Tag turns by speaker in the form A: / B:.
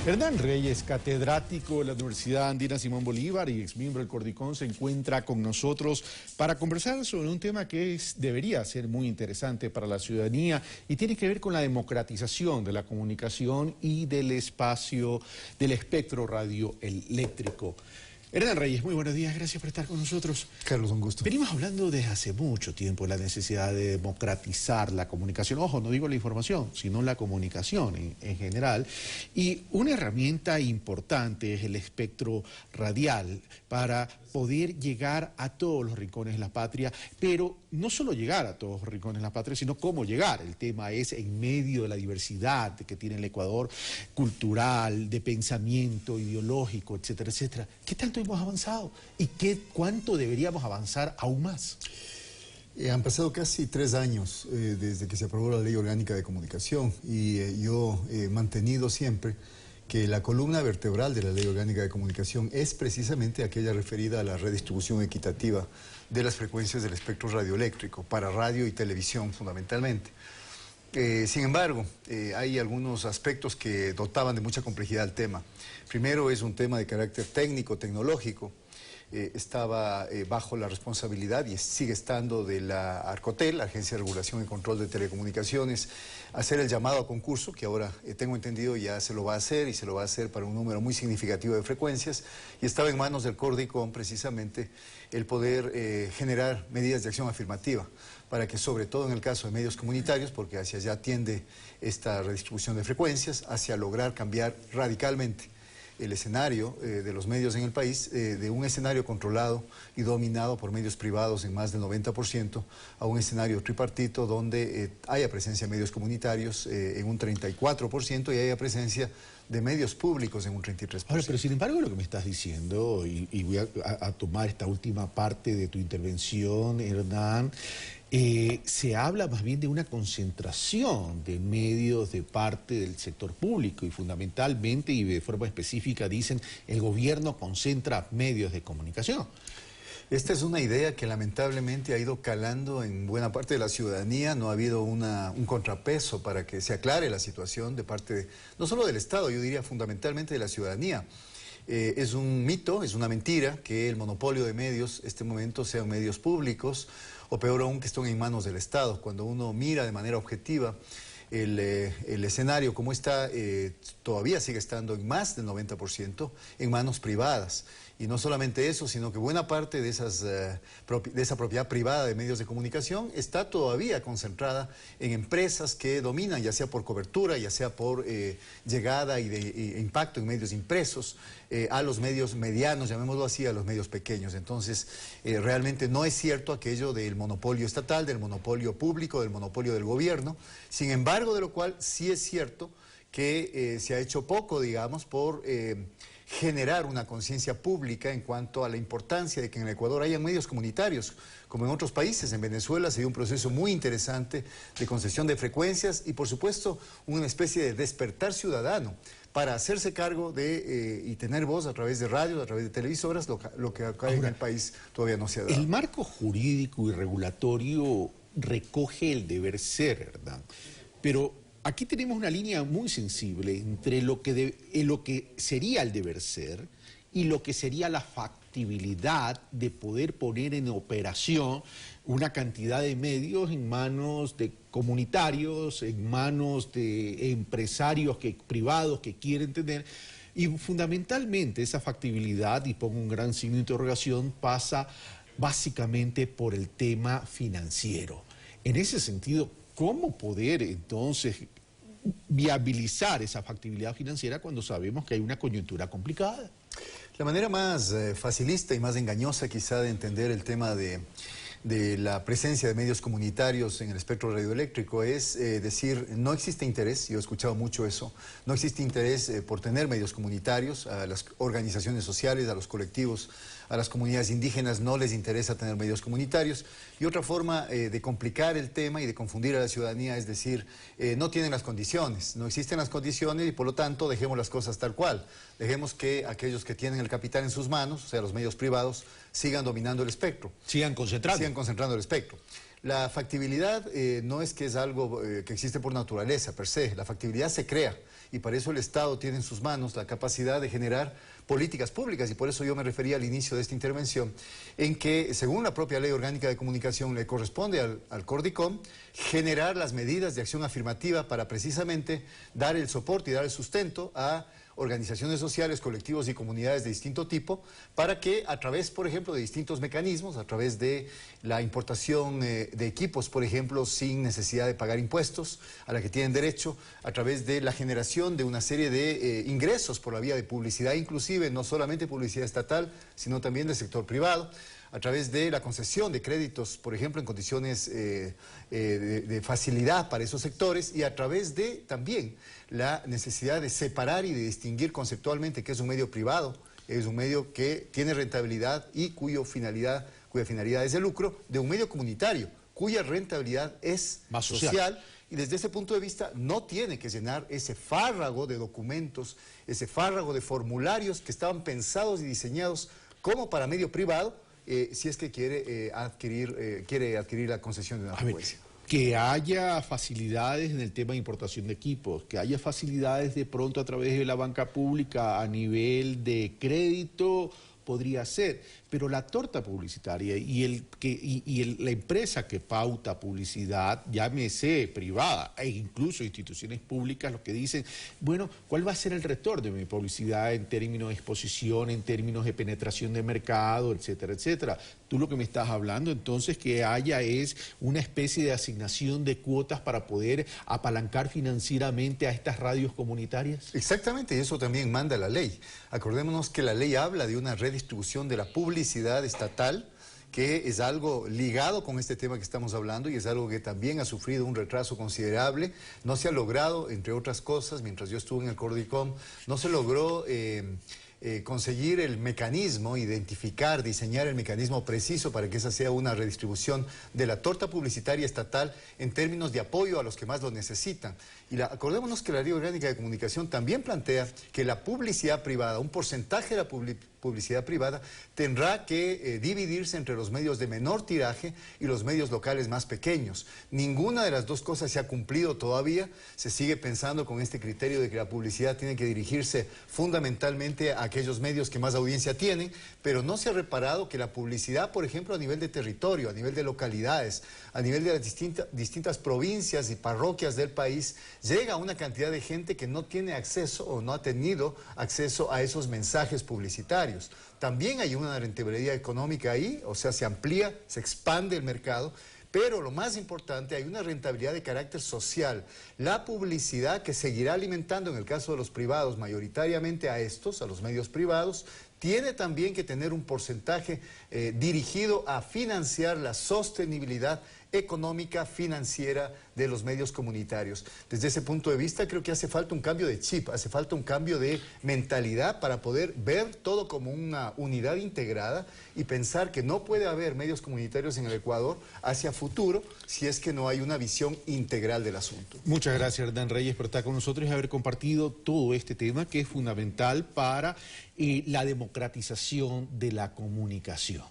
A: Hernán Reyes, catedrático de la Universidad Andina Simón Bolívar y exmiembro del Cordicón, se encuentra con nosotros para conversar sobre un tema que debería ser muy interesante para la ciudadanía y tiene que ver con la democratización de la comunicación y del espacio del espectro radioeléctrico. Hernán Reyes, muy buenos días, gracias por estar con nosotros.
B: Carlos, un gusto.
A: Venimos hablando desde hace mucho tiempo de la necesidad de democratizar la comunicación. Ojo, no digo la información, sino la comunicación en general. Y una herramienta importante es el espectro radial para poder llegar a todos los rincones de la patria, pero no solo llegar a todos los rincones de la patria, sino cómo llegar. El tema es en medio de la diversidad que tiene el Ecuador, cultural, de pensamiento, ideológico, etcétera, etcétera. ¿Qué tanto hemos avanzado? ¿Y cuánto deberíamos avanzar aún más?
B: Han pasado casi 3 años desde que se aprobó la Ley Orgánica de Comunicación y yo he mantenido siempre que la columna vertebral de la Ley Orgánica de Comunicación es precisamente aquella referida a la redistribución equitativa de las frecuencias del espectro radioeléctrico, para radio y televisión fundamentalmente. Sin embargo, hay algunos aspectos que dotaban de mucha complejidad al tema. Primero es un tema de carácter técnico, tecnológico. Estaba bajo la responsabilidad y sigue estando de la Arcotel, la Agencia de Regulación y Control de Telecomunicaciones, hacer el llamado a concurso, que ahora tengo entendido ya se lo va a hacer y se lo va a hacer para un número muy significativo de frecuencias, y estaba en manos del Cordicón precisamente el poder generar medidas de acción afirmativa para que, sobre todo en el caso de medios comunitarios, porque hacia allá tiende esta redistribución de frecuencias, hacia lograr cambiar radicalmente el escenario de los medios en el país, de un escenario controlado y dominado por medios privados en más del 90%, a un escenario tripartito donde haya presencia de medios comunitarios en un 34% y haya presencia de medios públicos en un 33%.
A: Ahora, pero sin embargo lo que me estás diciendo, y voy a tomar esta última parte de tu intervención, Hernán, se habla más bien de una concentración de medios de parte del sector público y fundamentalmente y de forma específica dicen el gobierno concentra medios de comunicación.
B: Esta es una idea que lamentablemente ha ido calando en buena parte de la ciudadanía. No ha habido un contrapeso para que se aclare la situación de parte, no solo del Estado, yo diría fundamentalmente de la ciudadanía. Es un mito, es una mentira que el monopolio de medios, este momento, sean medios públicos, o peor aún que estén en manos del Estado. Cuando uno mira de manera objetiva el escenario como está, todavía sigue estando en más del 90% en manos privadas. Y no solamente eso, sino que buena parte de esa propiedad privada de medios de comunicación está todavía concentrada en empresas que dominan, ya sea por cobertura, ya sea por llegada y de impacto en medios impresos, a los medios medianos, llamémoslo así, a los medios pequeños. Entonces, realmente no es cierto aquello del monopolio estatal, del monopolio público, del monopolio del gobierno. Sin embargo, de lo cual sí es cierto que se ha hecho poco, digamos, por generar una conciencia pública en cuanto a la importancia de que en el Ecuador haya medios comunitarios, como en otros países. En Venezuela se dio un proceso muy interesante de concesión de frecuencias y, por supuesto, una especie de despertar ciudadano para hacerse cargo de y tener voz a través de radios, a través de televisoras, lo que acá en el país todavía no se ha dado.
A: El marco jurídico y regulatorio recoge el deber ser, ¿verdad? Pero aquí tenemos una línea muy sensible entre lo que sería el deber ser y lo que sería la factibilidad de poder poner en operación una cantidad de medios en manos de comunitarios, en manos de empresarios privados que quieren tener. Y fundamentalmente esa factibilidad, y pongo un gran signo de interrogación, pasa básicamente por el tema financiero. En ese sentido, ¿cómo poder entonces viabilizar esa factibilidad financiera cuando sabemos que hay una coyuntura complicada?
B: La manera más facilista y más engañosa quizá de entender el tema de la presencia de medios comunitarios en el espectro radioeléctrico es decir, no existe interés, yo he escuchado mucho eso, no existe interés por tener medios comunitarios. A las organizaciones sociales, a los colectivos, a las comunidades indígenas no les interesa tener medios comunitarios. Y otra forma de complicar el tema y de confundir a la ciudadanía es decir, no tienen las condiciones, no existen las condiciones y por lo tanto dejemos las cosas tal cual. Dejemos que aquellos que tienen el capital en sus manos, o sea, los medios privados, sigan dominando el espectro.
A: Sigan
B: concentrando el espectro. La factibilidad no es que es algo que existe por naturaleza, per se. La factibilidad se crea y para eso el Estado tiene en sus manos la capacidad de generar políticas públicas, y por eso yo me refería al inicio de esta intervención, en que según la propia Ley Orgánica de Comunicación le corresponde al Cordicom generar las medidas de acción afirmativa para precisamente dar el soporte y dar el sustento a organizaciones sociales, colectivos y comunidades de distinto tipo, para que a través, por ejemplo, de distintos mecanismos, a través de la importación de equipos, por ejemplo, sin necesidad de pagar impuestos a la que tienen derecho, a través de la generación de una serie de ingresos por la vía de publicidad, inclusive no solamente publicidad estatal, sino también del sector privado, a través de la concesión de créditos, por ejemplo, en condiciones de facilidad para esos sectores, y a través de también la necesidad de separar y de distinguir conceptualmente qué es un medio privado, es un medio que tiene rentabilidad y cuya finalidad es el lucro, de un medio comunitario, cuya rentabilidad es
A: más
B: social. Y desde ese punto de vista no tiene que llenar ese fárrago de documentos, ese fárrago de formularios que estaban pensados y diseñados como para medio privado, si es que quiere adquirir la concesión de una frecuencia.
A: Que haya facilidades en el tema de importación de equipos, que haya facilidades de pronto a través de la banca pública a nivel de crédito, podría ser, pero la torta publicitaria la empresa que pauta publicidad, llámese privada e incluso instituciones públicas, lo que dicen, bueno, ¿cuál va a ser el retorno de mi publicidad en términos de exposición, en términos de penetración de mercado, etcétera, etcétera? Tú lo que me estás hablando entonces que haya es una especie de asignación de cuotas para poder apalancar financieramente a estas radios comunitarias.
B: Exactamente, y eso también manda la ley. Acordémonos que la ley habla de una redistribución de la publicidad estatal, que es algo ligado con este tema que estamos hablando y es algo que también ha sufrido un retraso considerable. No se ha logrado, entre otras cosas, mientras yo estuve en el Cordicom, no se logró conseguir el mecanismo, identificar, diseñar el mecanismo preciso para que esa sea una redistribución de la torta publicitaria estatal en términos de apoyo a los que más lo necesitan. Y acordémonos que la Ley Orgánica de Comunicación también plantea que la publicidad privada, un porcentaje de la publicidad privada, tendrá que dividirse entre los medios de menor tiraje y los medios locales más pequeños. Ninguna de las dos cosas se ha cumplido todavía. Se sigue pensando con este criterio de que la publicidad tiene que dirigirse fundamentalmente a aquellos medios que más audiencia tienen, pero no se ha reparado que la publicidad, por ejemplo, a nivel de territorio, a nivel de localidades, a nivel de las distintas provincias y parroquias del país, llega a una cantidad de gente que no tiene acceso o no ha tenido acceso a esos mensajes publicitarios. También hay una rentabilidad económica ahí, o sea, se amplía, se expande el mercado, pero lo más importante, hay una rentabilidad de carácter social. La publicidad que seguirá alimentando, en el caso de los privados, mayoritariamente a los medios privados, tiene también que tener un porcentaje dirigido a financiar la sostenibilidad económica, financiera de los medios comunitarios. Desde ese punto de vista creo que hace falta un cambio de chip, hace falta un cambio de mentalidad para poder ver todo como una unidad integrada y pensar que no puede haber medios comunitarios en el Ecuador hacia futuro si es que no hay una visión integral del asunto.
A: Muchas gracias, Hernán Reyes, por estar con nosotros y haber compartido todo este tema que es fundamental para la democratización de la comunicación.